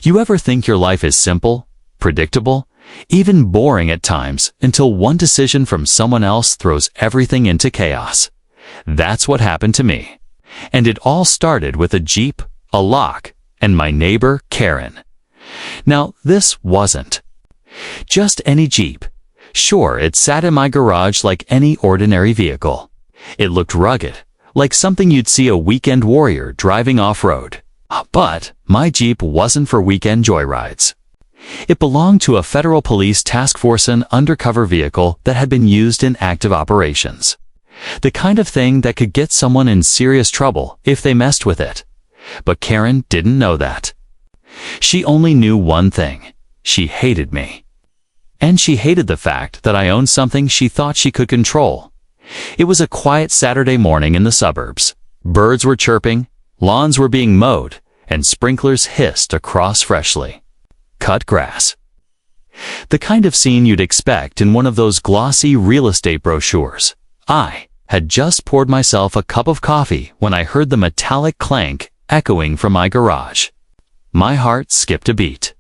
You ever think your life is simple, predictable, even boring at times until one decision from someone else throws everything into chaos? That's what happened to me. And it all started with a Jeep, a lock, and my neighbor, Karen. Now, this wasn't just any Jeep. Sure, it sat in my garage like any ordinary vehicle. It looked rugged, like something you'd see a weekend warrior driving off-road. But my Jeep wasn't for weekend joyrides. It belonged to a federal police task force, an undercover vehicle that had been used in active operations. The kind of thing that could get someone in serious trouble if they messed with it. But Karen didn't know that. She only knew one thing. She hated me. And she hated the fact that I owned something she thought she could control. It was a quiet Saturday morning in the suburbs. Birds were chirping, lawns were being mowed, and sprinklers hissed across freshly cut grass. The kind of scene you'd expect in one of those glossy real estate brochures. I had just poured myself a cup of coffee when I heard the metallic clank echoing from my garage. My heart skipped a beat.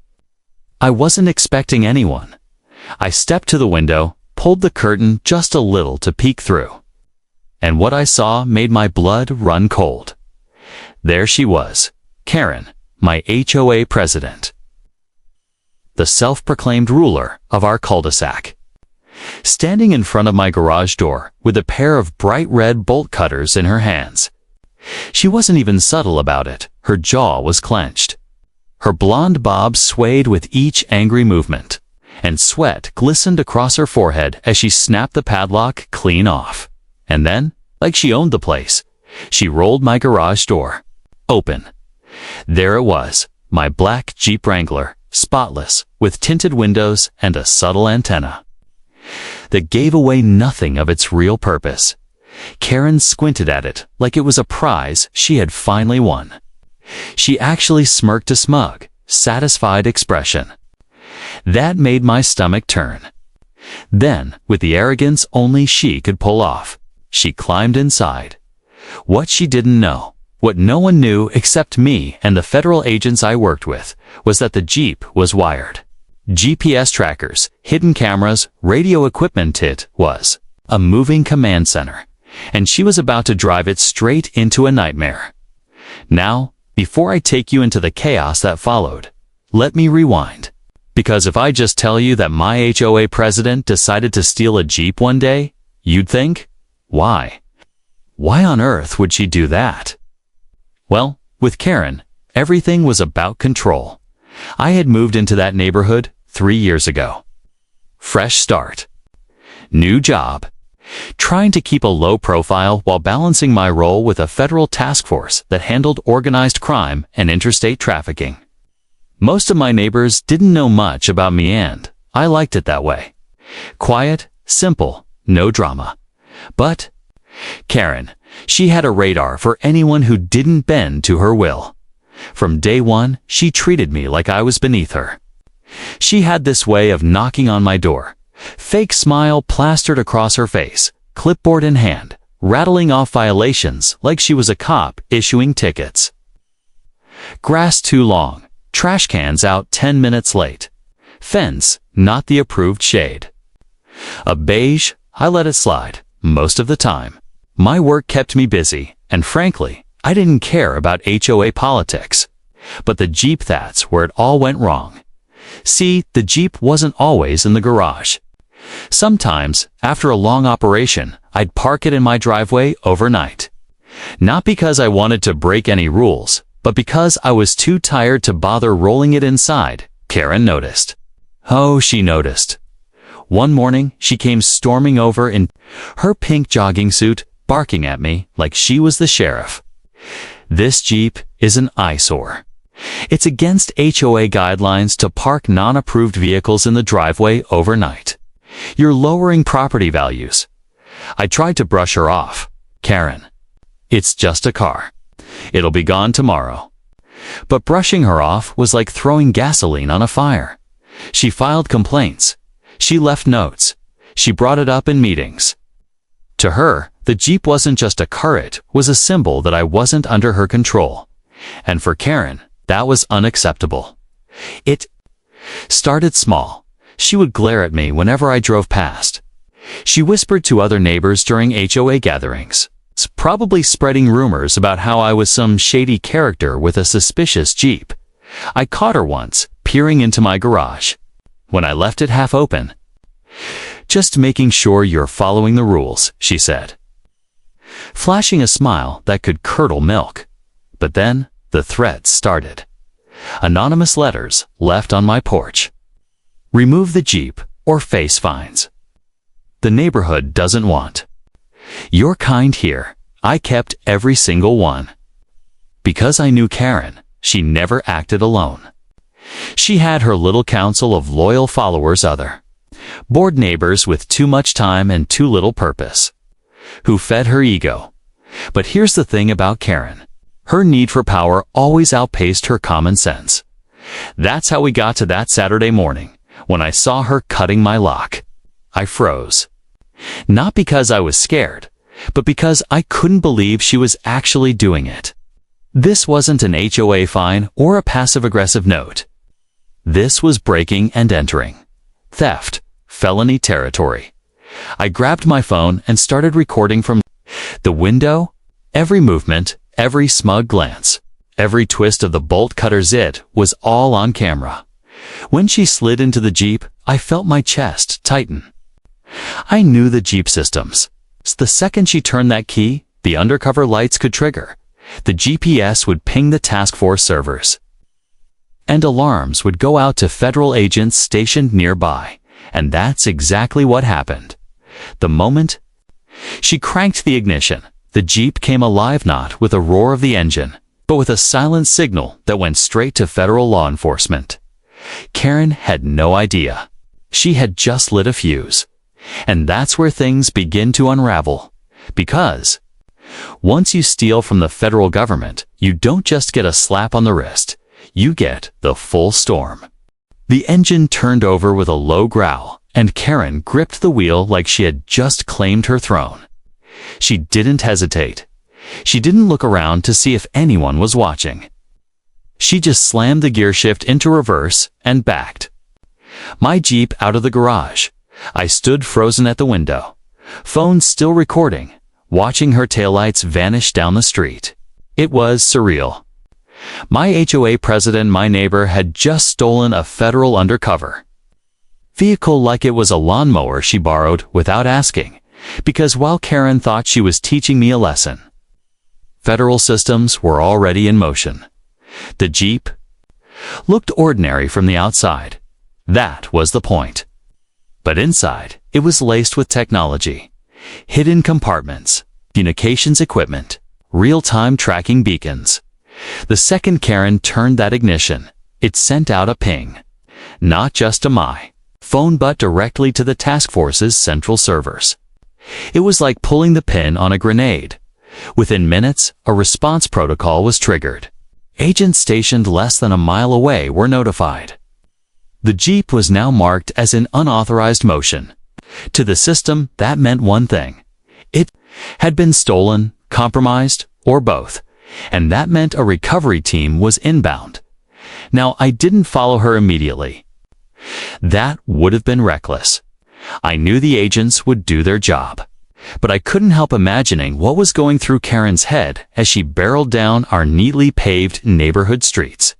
I wasn't expecting anyone. I stepped to the window, pulled the curtain just a little to peek through. And what I saw made my blood run cold. There she was, Karen, my HOA president. The self-proclaimed ruler of our cul-de-sac. Standing in front of my garage door with a pair of bright red bolt cutters in her hands. She wasn't even subtle about it. Her jaw was clenched. Her blonde bob swayed with each angry movement, and sweat glistened across her forehead as she snapped the padlock clean off. And then, like she owned the place, she rolled my garage door open. There it was, my black Jeep Wrangler, spotless, with tinted windows and a subtle antenna that gave away nothing of its real purpose. Karen squinted at it like it was a prize she had finally won. She actually smirked a smug, satisfied expression. That made my stomach turn. Then, with the arrogance only she could pull off, she climbed inside. What she didn't know, what no one knew except me and the federal agents I worked with, was that the Jeep was wired. GPS trackers, hidden cameras, radio equipment. It was a moving command center, and she was about to drive it straight into a nightmare. Now, before I take you into the chaos that followed, let me rewind. Because if I just tell you that my HOA president decided to steal a Jeep one day, you'd think, why? Why on earth would she do that? Well, with Karen, everything was about control. I had moved into that neighborhood 3 years ago. Fresh start. New job. Trying to keep a low profile while balancing my role with a federal task force that handled organized crime and interstate trafficking. Most of my neighbors didn't know much about me, and I liked it that way. Quiet, simple, no drama. But Karen, she had a radar for anyone who didn't bend to her will. From day one, she treated me like I was beneath her. She had this way of knocking on my door, fake smile plastered across her face, clipboard in hand, rattling off violations like she was a cop issuing tickets. Grass too long, trash cans out 10 minutes late, fence not the approved shade. A beige, I let it slide, most of the time. My work kept me busy, and frankly, I didn't care about HOA politics. But the Jeep, that's where it all went wrong. See, the Jeep wasn't always in the garage. Sometimes, after a long operation, I'd park it in my driveway overnight. Not because I wanted to break any rules, but because I was too tired to bother rolling it inside. Karen noticed. Oh, she noticed. One morning, she came storming over in her pink jogging suit, barking at me like she was the sheriff. This Jeep is an eyesore. It's against HOA guidelines to park non-approved vehicles in the driveway overnight. You're lowering property values. I tried to brush her off. Karen, it's just a car. It'll be gone tomorrow. But brushing her off was like throwing gasoline on a fire. She filed complaints. She left notes. She brought it up in meetings. To her, the Jeep wasn't just a car, it was a symbol that I wasn't under her control. And for Karen, that was unacceptable. It started small. She would glare at me whenever I drove past. She whispered to other neighbors during HOA gatherings, probably spreading rumors about how I was some shady character with a suspicious Jeep. I caught her once, peering into my garage, when I left it half open. "Just making sure you're following the rules," she said, flashing a smile that could curdle milk. But then the threats started. Anonymous letters left on my porch. "Remove the Jeep or face fines. The neighborhood doesn't want your kind here." I kept every single one. Because I knew Karen, she never acted alone. She had her little council of loyal followers, other bored neighbors with too much time and too little purpose, who fed her ego. But here's the thing about Karen. Her need for power always outpaced her common sense. That's how we got to that Saturday morning, when I saw her cutting my lock. I froze. Not because I was scared, but because I couldn't believe she was actually doing it. This wasn't an HOA fine or a passive-aggressive note. This was breaking and entering. Theft, felony territory. I grabbed my phone and started recording from the window. Every movement, every smug glance, every twist of the bolt cutter zit was all on camera. When she slid into the Jeep, I felt my chest tighten. I knew the Jeep systems. The second she turned that key, the undercover lights could trigger. The GPS would ping the task force servers. And alarms would go out to federal agents stationed nearby. And that's exactly what happened. The moment she cranked the ignition, the Jeep came alive, not with a roar of the engine, but with a silent signal that went straight to federal law enforcement. Karen had no idea. She had just lit a fuse. And that's where things begin to unravel. Because once you steal from the federal government, you don't just get a slap on the wrist. You get the full storm. The engine turned over with a low growl, and Karen gripped the wheel like she had just claimed her throne. She didn't hesitate. She didn't look around to see if anyone was watching. She just slammed the gear shift into reverse and backed my Jeep out of the garage. I stood frozen at the window, phone still recording, watching her taillights vanish down the street. It was surreal. My HOA president, my neighbor, had just stolen a federal undercover vehicle like it was a lawnmower she borrowed without asking, because while Karen thought she was teaching me a lesson, federal systems were already in motion. The Jeep looked ordinary from the outside. That was the point. But inside, it was laced with technology. Hidden compartments, communications equipment, real-time tracking beacons. The second Karen turned that ignition, it sent out a ping. Not just to my phone, but directly to the task force's central servers. It was like pulling the pin on a grenade. Within minutes, a response protocol was triggered. Agents stationed less than a mile away were notified. The Jeep was now marked as in unauthorized motion. To the system, that meant one thing. It had been stolen, compromised, or both. And that meant a recovery team was inbound. Now, I didn't follow her immediately. That would have been reckless. I knew the agents would do their job. But I couldn't help imagining what was going through Karen's head as she barreled down our neatly paved neighborhood streets.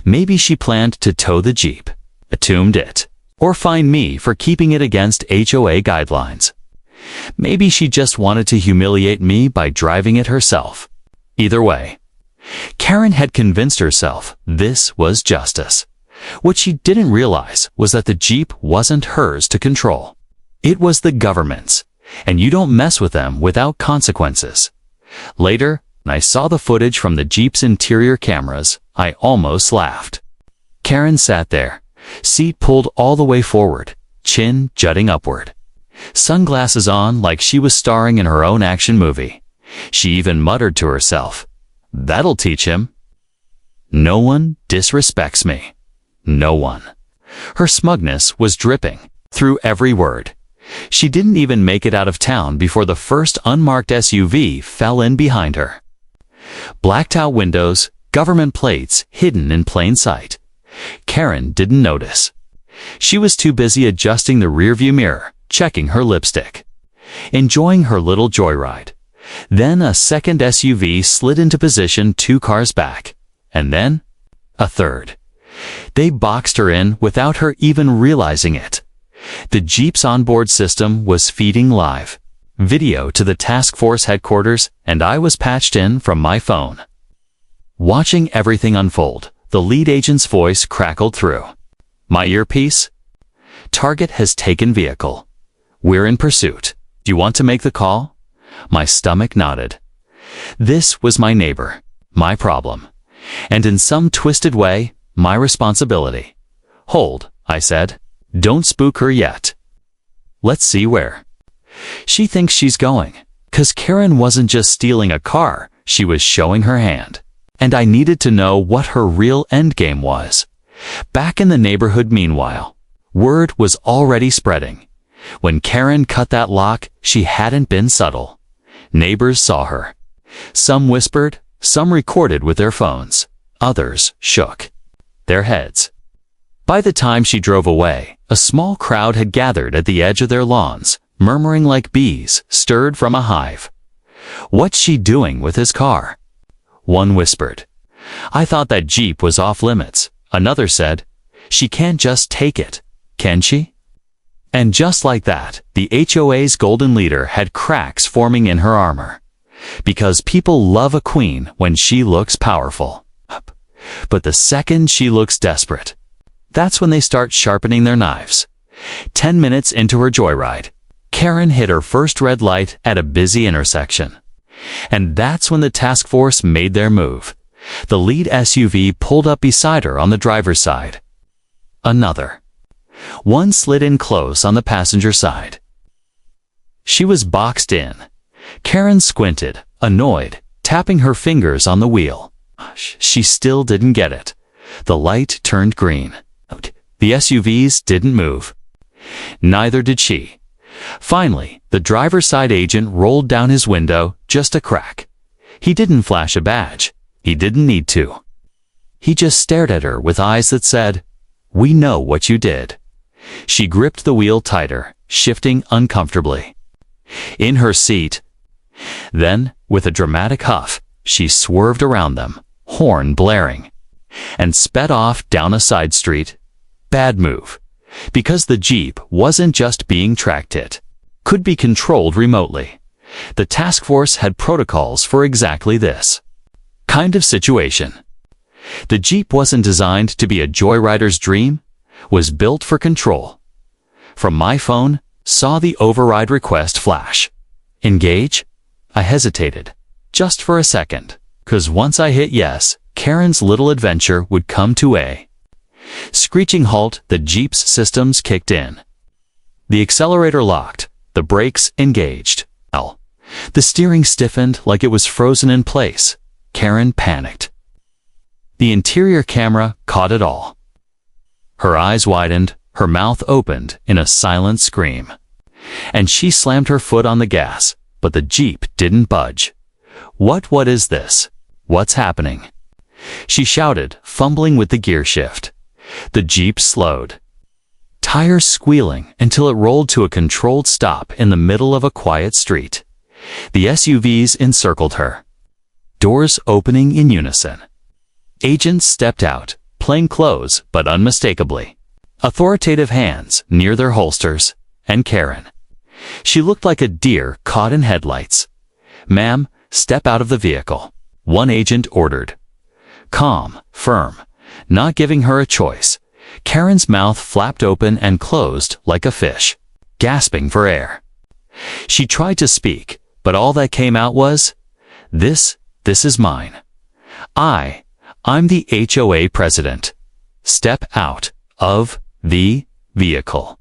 Maybe she planned to tow the Jeep, entomb it, or fine me for keeping it against HOA guidelines. Maybe she just wanted to humiliate me by driving it herself. Either way, Karen had convinced herself this was justice. What she didn't realize was that the Jeep wasn't hers to control. It was the government's, and you don't mess with them without consequences. Later, when I saw the footage from the Jeep's interior cameras, I almost laughed. Karen sat there, seat pulled all the way forward, chin jutting upward, sunglasses on like she was starring in her own action movie. She even muttered to herself, "That'll teach him." No one disrespects me. No one. Her smugness was dripping through every word. She didn't even make it out of town before the first unmarked SUV fell in behind her. Blacked out windows, government plates hidden in plain sight. Karen didn't notice. She was too busy adjusting the rearview mirror, checking her lipstick, enjoying her little joyride. Then a second SUV slid into position 2 cars back, and then a third. They boxed her in without her even realizing it. The Jeep's onboard system was feeding live video to the task force headquarters, and I was patched in from my phone. Watching everything unfold, the lead agent's voice crackled through my earpiece. Target has taken vehicle. We're in pursuit. Do you want to make the call? My stomach nodded. This was my neighbor, my problem, and in some twisted way, my responsibility. Hold, I said. Don't spook her yet. Let's see where she thinks she's going. 'Cause Karen wasn't just stealing a car, she was showing her hand. And I needed to know what her real endgame was. Back in the neighborhood meanwhile, word was already spreading. When Karen cut that lock, she hadn't been subtle. Neighbors saw her. Some whispered, some recorded with their phones. Others shook their heads. By the time she drove away, a small crowd had gathered at the edge of their lawns, murmuring like bees stirred from a hive. What's she doing with his car? One whispered, I thought that Jeep was off limits. Another said, she can't just take it, can she? And just like that, the HOA's golden leader had cracks forming in her armor. Because people love a queen when she looks powerful. But the second she looks desperate, that's when they start sharpening their knives. 10 minutes into her joyride, Karen hit her first red light at a busy intersection. And that's when the task force made their move. The lead SUV pulled up beside her on the driver's side. Another. One slid in close on the passenger side. She was boxed in. Karen squinted, annoyed, tapping her fingers on the wheel. She still didn't get it. The light turned green. The SUVs didn't move. Neither did she. Finally, the driver's side agent rolled down his window just a crack. He didn't flash a badge. He didn't need to. He just stared at her with eyes that said, we know what you did. She gripped the wheel tighter, shifting uncomfortably in her seat. Then, with a dramatic huff, she swerved around them, horn blaring, and sped off down a side street. Bad move. Because the Jeep wasn't just being tracked, it could be controlled remotely. The task force had protocols for exactly this kind of situation. The Jeep wasn't designed to be a joyrider's dream, was built for control. From my phone, saw the override request flash. Engage? I hesitated, just for a second, 'cause once I hit yes, Karen's little adventure would come to a screeching halt. The Jeep's systems kicked in. The accelerator locked, the brakes engaged. The steering stiffened like it was frozen in place. Karen panicked. The interior camera caught it all. Her eyes widened, her mouth opened in a silent scream. And she slammed her foot on the gas, but the Jeep didn't budge. What is this? What's happening? She shouted, fumbling with the gear shift. The Jeep slowed, tires squealing until it rolled to a controlled stop in the middle of a quiet street. The SUVs encircled her, doors opening in unison. Agents stepped out, plainclothes but unmistakably, authoritative hands near their holsters, and Karen. She looked like a deer caught in headlights. Ma'am, step out of the vehicle, one agent ordered. Calm, firm, not giving her a choice. Karen's mouth flapped open and closed like a fish, gasping for air. She tried to speak, but all that came out was, this is mine. I'm the HOA president. Step out of the vehicle.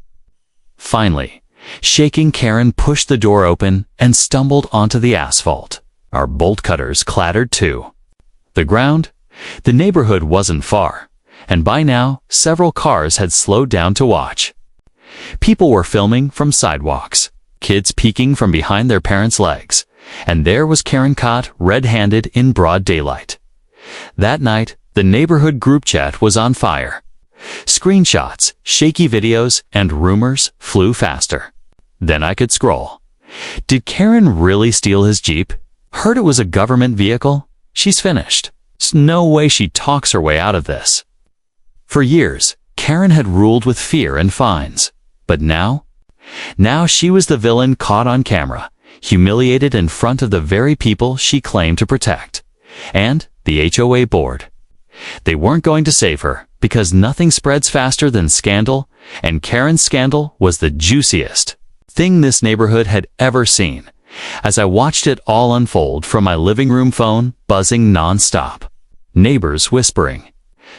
Finally, shaking, Karen pushed the door open and stumbled onto the asphalt. Our bolt cutters clattered too. The ground? The neighborhood wasn't far, and by now, several cars had slowed down to watch. People were filming from sidewalks, kids peeking from behind their parents' legs, and there was Karen caught red-handed in broad daylight. That night, the neighborhood group chat was on fire. Screenshots, shaky videos, and rumors flew faster. Then I could scroll. Did Karen really steal his Jeep? Heard it was a government vehicle? She's finished. There's no way she talks her way out of this. For years, Karen had ruled with fear and fines. But now she was the villain caught on camera, humiliated in front of the very people she claimed to protect. And the HOA board. They weren't going to save her, because nothing spreads faster than scandal, and Karen's scandal was the juiciest thing this neighborhood had ever seen, as I watched it all unfold from my living room phone buzzing nonstop. Neighbors whispering.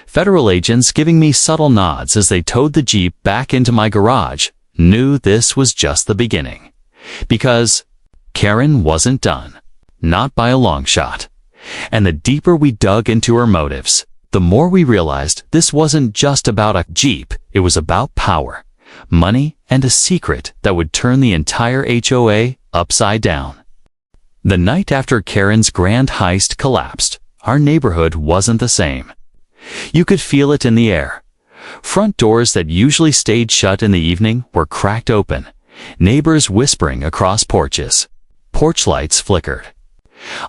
Federal agents giving me subtle nods as they towed the Jeep back into my garage. Knew this was just the beginning. Because Karen wasn't done. Not by a long shot. And the deeper we dug into her motives, the more we realized this wasn't just about a Jeep, it was about power, money, and a secret that would turn the entire HOA upside down. The night after Karen's grand heist collapsed, our neighborhood wasn't the same. You could feel it in the air. Front doors that usually stayed shut in the evening were cracked open, neighbors whispering across porches. Porch lights flickered.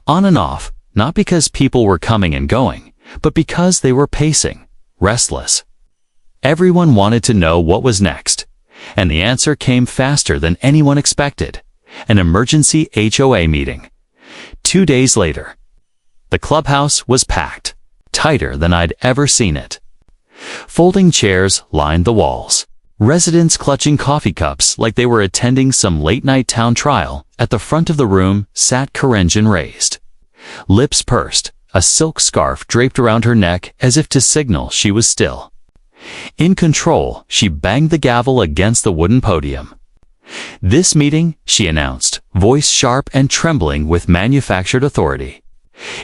On and off, not because people were coming and going, but because they were pacing, restless. Everyone wanted to know what was next, and the answer came faster than anyone expected. An emergency HOA meeting. 2 days later, the clubhouse was packed, tighter than I'd ever seen it. Folding chairs lined the walls. Residents clutching coffee cups like they were attending some late-night town trial. At the front of the room sat Karenjan raised. Lips pursed, a silk scarf draped around her neck as if to signal she was still. In control, she banged the gavel against the wooden podium. This meeting, she announced, voice sharp and trembling with manufactured authority,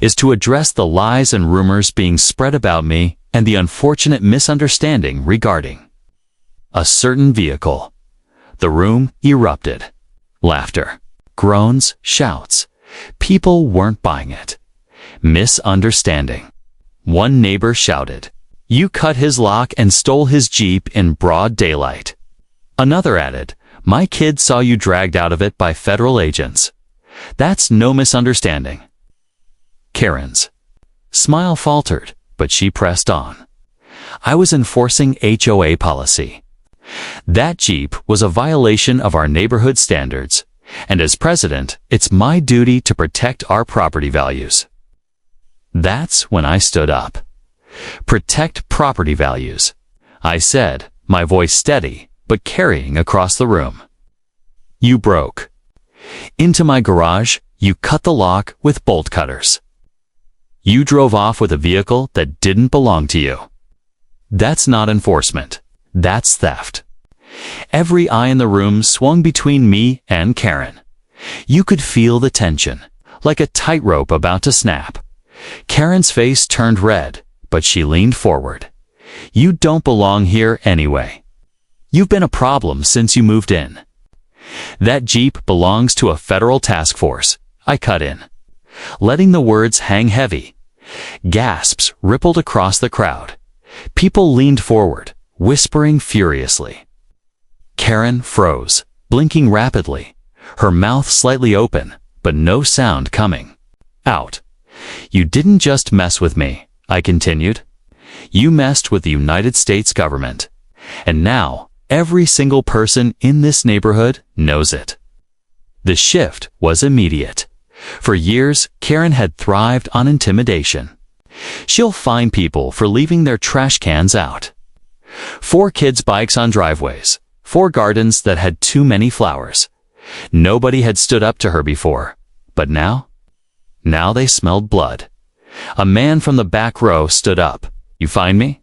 is to address the lies and rumors being spread about me and the unfortunate misunderstanding regarding a certain vehicle. The room erupted. Laughter, groans, shouts. People weren't buying it. Misunderstanding. One neighbor shouted, "You cut his lock and stole his Jeep in broad daylight." Another added, "My kid saw you dragged out of it by federal agents." That's no misunderstanding. Karen's smile faltered, but she pressed on. I was enforcing HOA policy. That Jeep was a violation of our neighborhood standards, and as president, it's my duty to protect our property values. That's when I stood up. Protect property values, I said, my voice steady, but carrying across the room. You broke into my garage, you cut the lock with bolt cutters. You drove off with a vehicle that didn't belong to you. That's not enforcement. That's theft. Every eye in the room swung between me and Karen. You could feel the tension, like a tightrope about to snap. Karen's face turned red, but she leaned forward. You don't belong here anyway. You've been a problem since you moved in. That Jeep belongs to a federal task force, I cut in, letting the words hang heavy. Gasps rippled across the crowd. People leaned forward, whispering furiously. Karen froze, blinking rapidly, her mouth slightly open, but no sound coming out. You didn't just mess with me, I continued. You messed with the United States government. And now, every single person in this neighborhood knows it. The shift was immediate. For years, Karen had thrived on intimidation. She'll fine people for leaving their trash cans out. 4 kids' bikes on driveways. 4 gardens that had too many flowers. Nobody had stood up to her before. But now they smelled blood. A man from the back row stood up. You find me?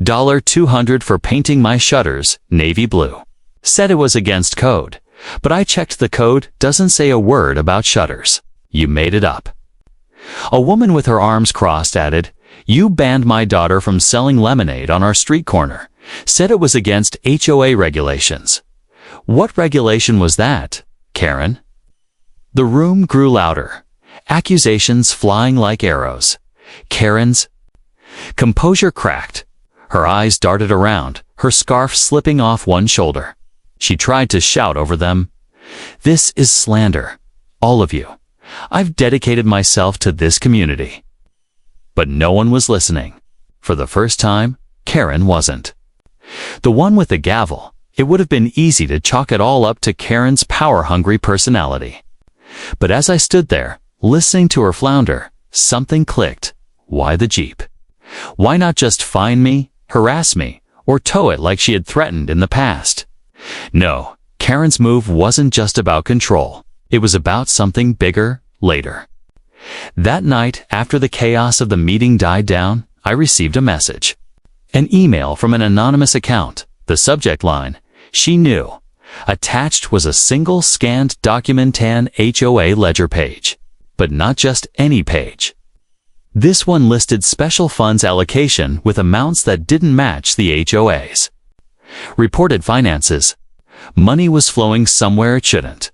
$200 for painting my shutters navy blue. Said it was against code. But I checked the code, doesn't say a word about shutters. You made it up. A woman with her arms crossed added, you banned my daughter from selling lemonade on our street corner. Said it was against HOA regulations. What regulation was that, Karen? The room grew louder. Accusations flying like arrows. Karen's composure cracked. Her eyes darted around, her scarf slipping off one shoulder. She tried to shout over them, "This is slander. All of you. I've dedicated myself to this community." But no one was listening. For the first time, Karen wasn't. The one with the gavel, it would have been easy to chalk it all up to Karen's power-hungry personality. But as I stood there, listening to her flounder, something clicked. Why the Jeep? Why not just fine me, harass me, or tow it like she had threatened in the past? No, Karen's move wasn't just about control. It was about something bigger, later. That night, after the chaos of the meeting died down, I received a message. An email from an anonymous account. The subject line, "She knew." Attached was a single scanned Documentan HOA ledger page. But not just any page. This one listed special funds allocation with amounts that didn't match the HOA's. Reported finances. Money was flowing somewhere it shouldn't.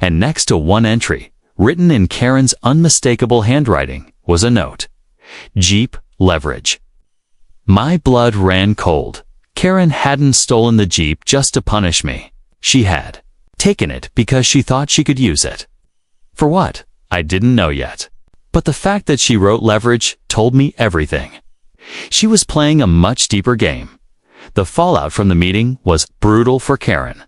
And next to one entry, written in Karen's unmistakable handwriting, was a note. Jeep leverage. My blood ran cold. Karen hadn't stolen the Jeep just to punish me. She had taken it because she thought she could use it. For what? I didn't know yet. But the fact that she wrote leverage told me everything. She was playing a much deeper game. The fallout from the meeting was brutal for Karen.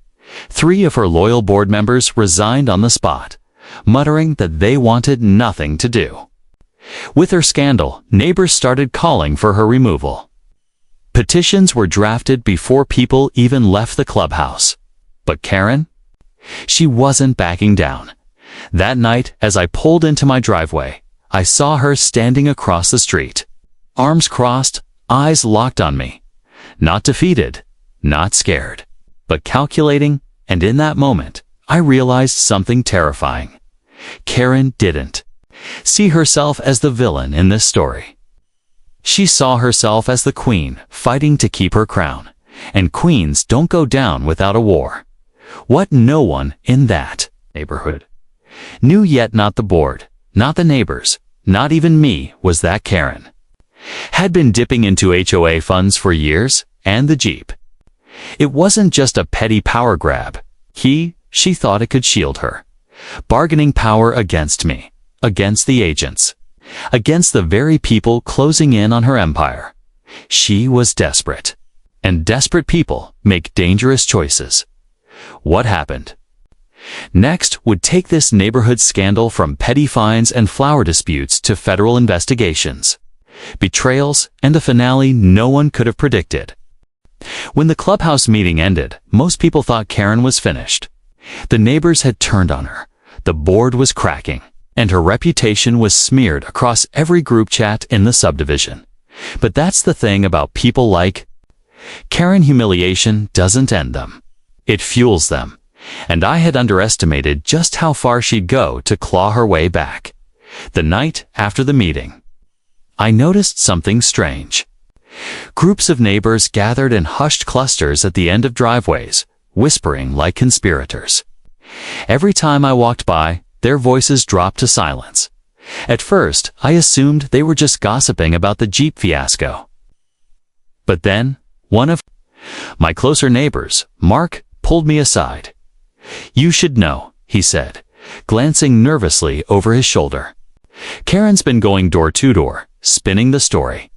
3 of her loyal board members resigned on the spot, muttering that they wanted nothing to do. With her scandal, neighbors started calling for her removal. Petitions were drafted before people even left the clubhouse. But Karen? She wasn't backing down. That night, as I pulled into my driveway, I saw her standing across the street. Arms crossed, eyes locked on me. Not defeated, not scared, but calculating, and in that moment, I realized something terrifying. Karen didn't see herself as the villain in this story. She saw herself as the queen fighting to keep her crown, and queens don't go down without a war. What no one in that neighborhood knew, yet not the board, not the neighbors, not even me, was that Karen had been dipping into HOA funds for years, and the Jeep. It wasn't just a petty power grab. She thought it could shield her. Bargaining power against me, against the agents, against the very people closing in on her empire. She was desperate. And desperate people make dangerous choices. What happened? Next would take this neighborhood scandal from petty fines and flower disputes to federal investigations, betrayals, and a finale no one could have predicted. When the clubhouse meeting ended, most people thought Karen was finished. The neighbors had turned on her, the board was cracking, and her reputation was smeared across every group chat in the subdivision. But that's the thing about people like Karen. Humiliation doesn't end them. It fuels them. And I had underestimated just how far she'd go to claw her way back. The night after the meeting, I noticed something strange. Groups of neighbors gathered in hushed clusters at the end of driveways, whispering like conspirators. Every time I walked by, their voices dropped to silence. At first, I assumed they were just gossiping about the Jeep fiasco. But then, one of my closer neighbors, Mark, pulled me aside. "You should know," he said, glancing nervously over his shoulder. "Karen's been going door to door, spinning the story.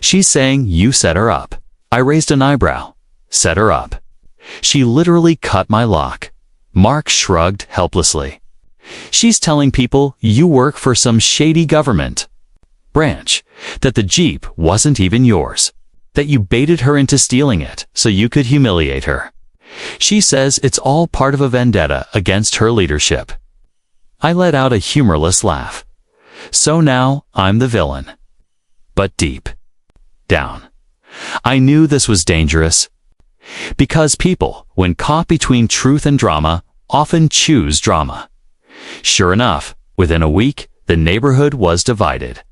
She's saying you set her up." I raised an eyebrow. Set her up? She literally cut my lock. Mark shrugged helplessly. "She's telling people you work for some shady government branch, that the Jeep wasn't even yours, that you baited her into stealing it so you could humiliate her. She says it's all part of a vendetta against her leadership." I let out a humorless laugh. So now I'm the villain. But deep down, I knew this was dangerous. Because people, when caught between truth and drama, often choose drama. Sure enough, within a week, the neighborhood was divided.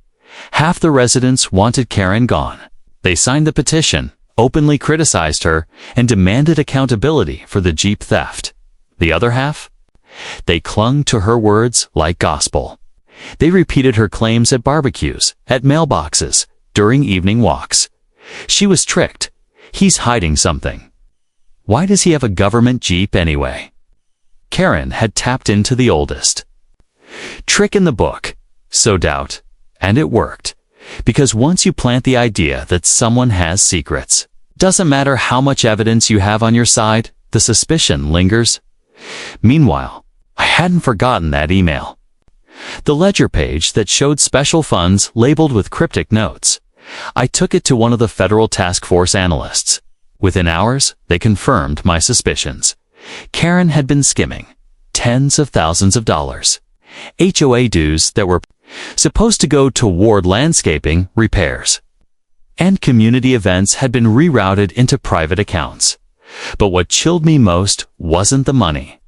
Half the residents wanted Karen gone. They signed the petition, openly criticized her, and demanded accountability for the Jeep theft. The other half? They clung to her words like gospel. They repeated her claims at barbecues, at mailboxes, during evening walks. She was tricked. He's hiding something. Why does he have a government Jeep anyway? Karen had tapped into the oldest trick in the book, sow doubt, and it worked. Because once you plant the idea that someone has secrets, doesn't matter how much evidence you have on your side, the suspicion lingers. Meanwhile, I hadn't forgotten that email. The ledger page that showed special funds labeled with cryptic notes. I took it to one of the federal task force analysts. Within hours, they confirmed my suspicions. Karen had been skimming tens of thousands of dollars. HOA dues that were supposed to go toward landscaping repairs. And community events had been rerouted into private accounts. But what chilled me most wasn't the money.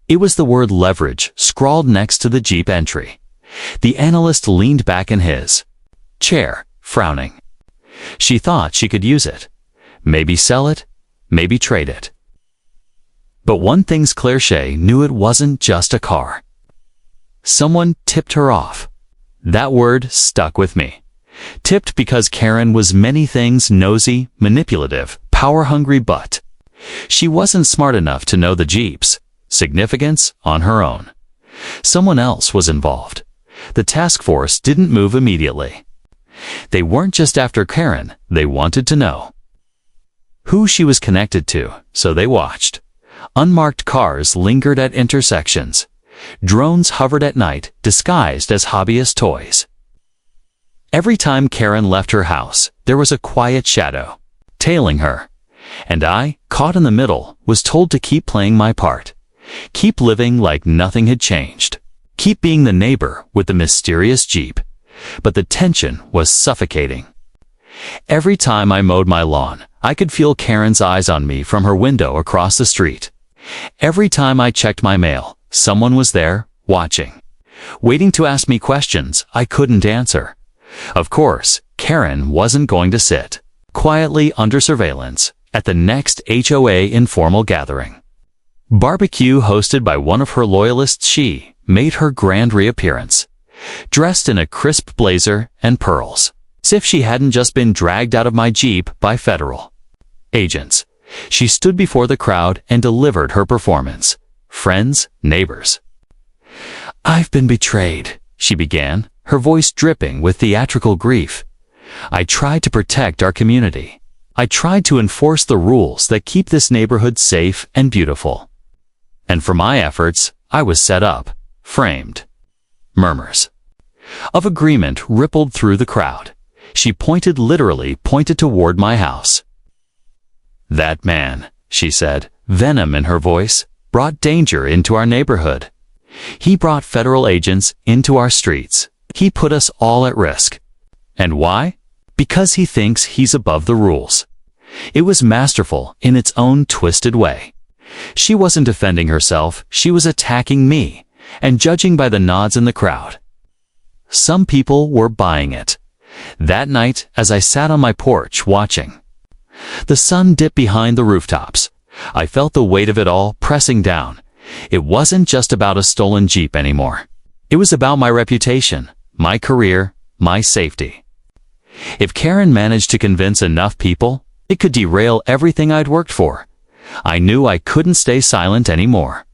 It was the word leverage scrawled next to the Jeep entry. The analyst leaned back in his chair, frowning. She thought she could use it. Maybe sell it, maybe trade it. But one thing's clear, she knew it wasn't just a car. Someone tipped her off. That word stuck with me. Tipped because Karen was many things: nosy, manipulative, power-hungry, but she wasn't smart enough to know the Jeep's significance on her own. Someone else was involved. The task force didn't move immediately. They weren't just after Karen, they wanted to know who she was connected to, so they watched. Unmarked cars lingered at intersections. Drones hovered at night, disguised as hobbyist toys. Every time Karen left her house, there was a quiet shadow tailing her. And I, caught in the middle, was told to keep playing my part. Keep living like nothing had changed. Keep being the neighbor with the mysterious Jeep. But the tension was suffocating. Every time I mowed my lawn, I could feel Karen's eyes on me from her window across the street. Every time I checked my mail, someone was there, watching, waiting to ask me questions I couldn't answer. Of course, Karen wasn't going to sit quietly under surveillance at the next HOA informal gathering. Barbecue hosted by one of her loyalists, she made her grand reappearance, dressed in a crisp blazer and pearls, as if she hadn't just been dragged out of my Jeep by federal agents. She stood before the crowd and delivered her performance. Friends, neighbors. "I've been betrayed," she began, her voice dripping with theatrical grief. "I tried to protect our community. I tried to enforce the rules that keep this neighborhood safe and beautiful. And for my efforts, I was set up, framed." Murmurs of agreement rippled through the crowd. She literally pointed toward my house. "That man," she said, venom in her voice, "brought danger into our neighborhood. He brought federal agents into our streets. He put us all at risk. And why? Because he thinks he's above the rules." It was masterful in its own twisted way. She wasn't defending herself, she was attacking me, and judging by the nods in the crowd, some people were buying it. That night, as I sat on my porch watching the sun dip behind the rooftops, I felt the weight of it all pressing down. It wasn't just about a stolen Jeep anymore. It was about my reputation, my career, my safety. If Karen managed to convince enough people, it could derail everything I'd worked for. I knew I couldn't stay silent anymore.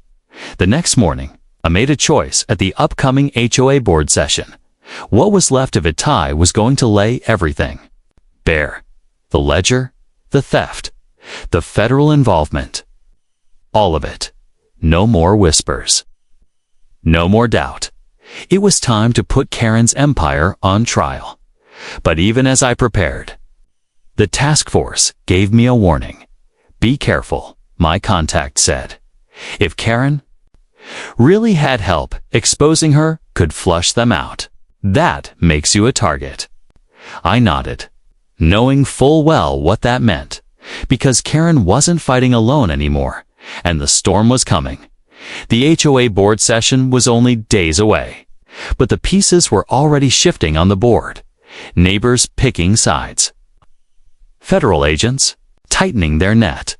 The next morning, I made a choice at the upcoming HOA board session. What was left of Itai was going to lay everything bare. The ledger, the theft, the federal involvement. All of it. No more whispers. No more doubt. It was time to put Karen's empire on trial. But even as I prepared, the task force gave me a warning. "Be careful," my contact said. If Karen really had help, exposing her could flush them out. That makes you a target. I nodded, knowing full well what that meant, because Karen wasn't fighting alone anymore, and the storm was coming. The HOA board session was only days away, but the pieces were already shifting on the board. Neighbors picking sides. Federal agents tightening their net.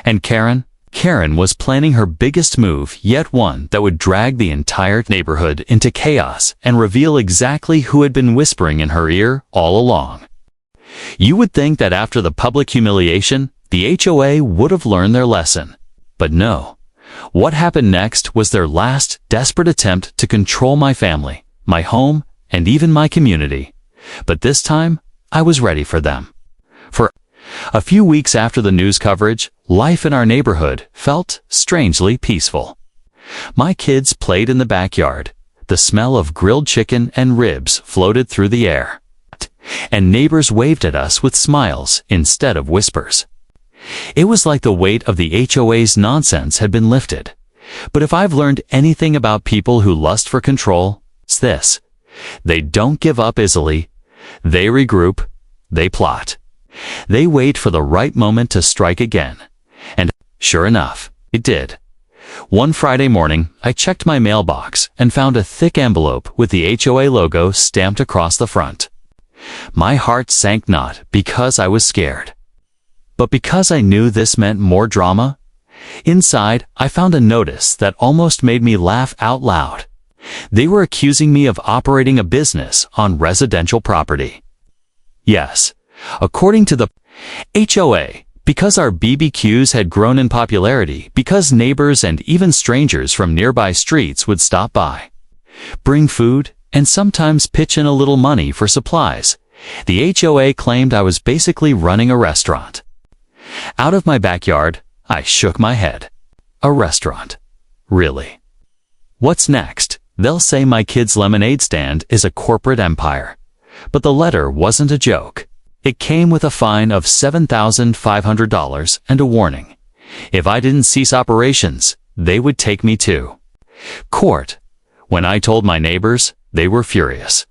And Karen was planning her biggest move, yet one that would drag the entire neighborhood into chaos and reveal exactly who had been whispering in her ear all along. You would think that after the public humiliation, the HOA would have learned their lesson. But no. What happened next was their last desperate attempt to control my family, my home, and even my community. But this time, I was ready for them. For a few weeks after the news coverage, life in our neighborhood felt strangely peaceful. My kids played in the backyard. The smell of grilled chicken and ribs floated through the air. And neighbors waved at us with smiles instead of whispers. It was like the weight of the HOA's nonsense had been lifted. But if I've learned anything about people who lust for control, it's this. They don't give up easily. They regroup. They plot. They wait for the right moment to strike again. And sure enough, it did. One Friday morning, I checked my mailbox and found a thick envelope with the HOA logo stamped across the front. My heart sank not because I was scared, but because I knew this meant more drama. Inside, I found a notice that almost made me laugh out loud. They were accusing me of operating a business on residential property. Yes, according to the HOA, because our BBQs had grown in popularity, because neighbors and even strangers from nearby streets would stop by, bring food, and sometimes pitch in a little money for supplies, the HOA claimed I was basically running a restaurant. Out of my backyard, I shook my head. A restaurant? Really? What's next? They'll say my kid's lemonade stand is a corporate empire. But the letter wasn't a joke. It came with a fine of $7,500 and a warning. If I didn't cease operations, they would take me to court. When I told my neighbors, they were furious.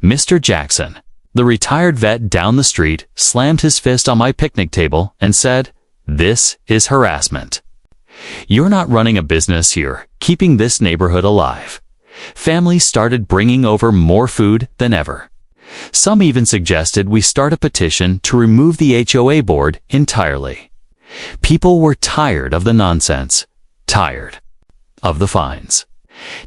Mr. Jackson, the retired vet down the street, slammed his fist on my picnic table and said, "This is harassment. You're not running a business here, keeping this neighborhood alive." Families started bringing over more food than ever. Some even suggested we start a petition to remove the HOA board entirely. People were tired of the nonsense, tired of the fines,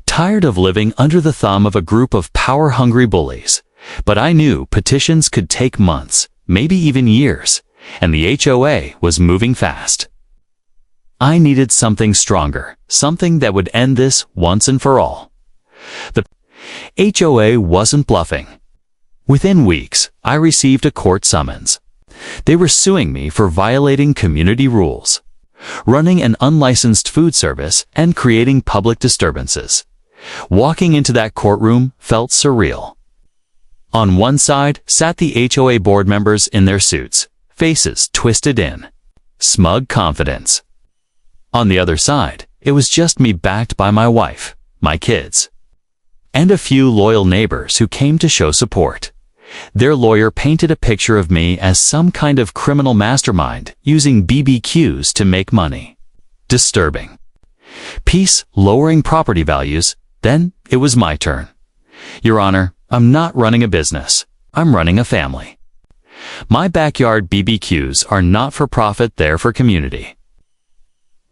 tired of living under the thumb of a group of power-hungry bullies. But I knew petitions could take months, maybe even years, and the HOA was moving fast. I needed something stronger, something that would end this once and for all. The HOA wasn't bluffing. Within weeks, I received a court summons. They were suing me for violating community rules, running an unlicensed food service, and creating public disturbances. Walking into that courtroom felt surreal. On one side sat the HOA board members in their suits, faces twisted in smug confidence. On the other side, it was just me backed by my wife, my kids, and a few loyal neighbors who came to show support. Their lawyer painted a picture of me as some kind of criminal mastermind using BBQs to make money. Disturbing. Peace, lowering property values. Then it was my turn. Your Honor, I'm not running a business. I'm running a family. My backyard BBQs are not for profit, they're for community.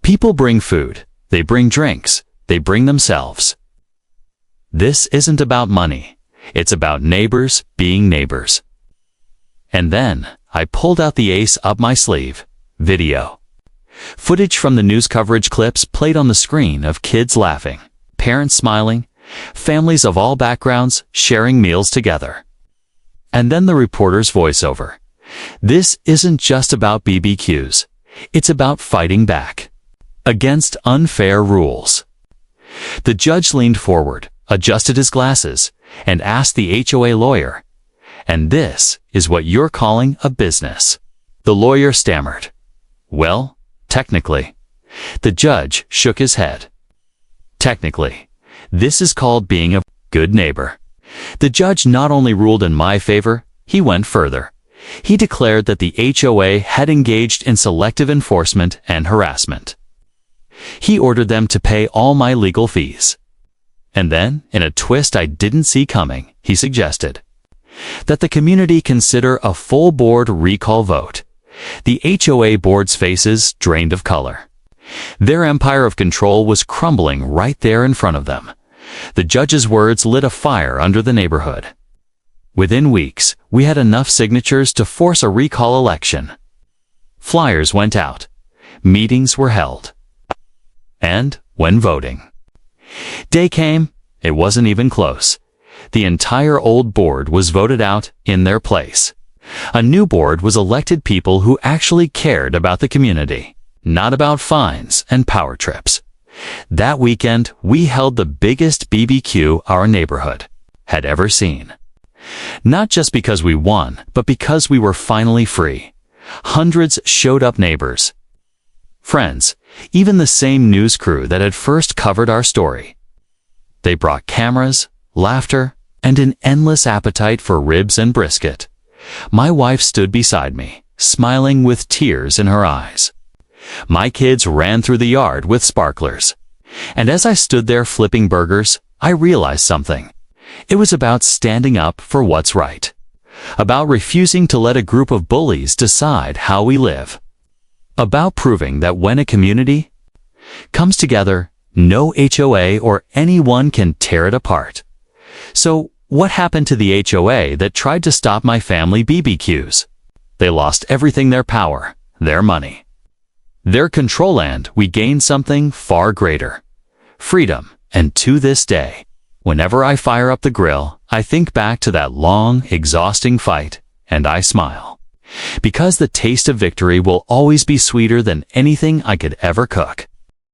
People bring food. They bring drinks. They bring themselves. This isn't about money. It's about neighbors being neighbors. And then I pulled out the ace up my sleeve. Video. Footage from the news coverage clips played on the screen of kids laughing, parents smiling, families of all backgrounds sharing meals together. And then the reporter's voiceover. This isn't just about BBQs. It's about fighting back against unfair rules. The judge leaned forward, adjusted his glasses, and asked the HOA lawyer, "And this is what you're calling a business?" The lawyer stammered, "Well, technically." The judge shook his head. "Technically, this is called being a good neighbor." The judge not only ruled in my favor, he went further. He declared that the HOA had engaged in selective enforcement and harassment. He ordered them to pay all my legal fees. And then, in a twist I didn't see coming, he suggested that the community consider a full board recall vote. The HOA board's faces drained of color. Their empire of control was crumbling right there in front of them. The judge's words lit a fire under the neighborhood. Within weeks, we had enough signatures to force a recall election. Flyers went out. Meetings were held. And when voting day came, it wasn't even close. The entire old board was voted out in their place. A new board was elected people who actually cared about the community, not about fines and power trips. That weekend, we held the biggest BBQ our neighborhood had ever seen. Not just because we won, but because we were finally free. Hundreds showed up, neighbors, friends, even the same news crew that had first covered our story. They brought cameras, laughter, and an endless appetite for ribs and brisket. My wife stood beside me, smiling with tears in her eyes. My kids ran through the yard with sparklers. And as I stood there flipping burgers, I realized something. It was about standing up for what's right. About refusing to let a group of bullies decide how we live. About proving that when a community comes together, no HOA or anyone can tear it apart. So, what happened to the HOA that tried to stop my family BBQs? They lost everything: their power, their money, their control, and we gained something far greater: freedom. And to this day, whenever I fire up the grill, I think back to that long, exhausting fight, and I smile. Because the taste of victory will always be sweeter than anything I could ever cook.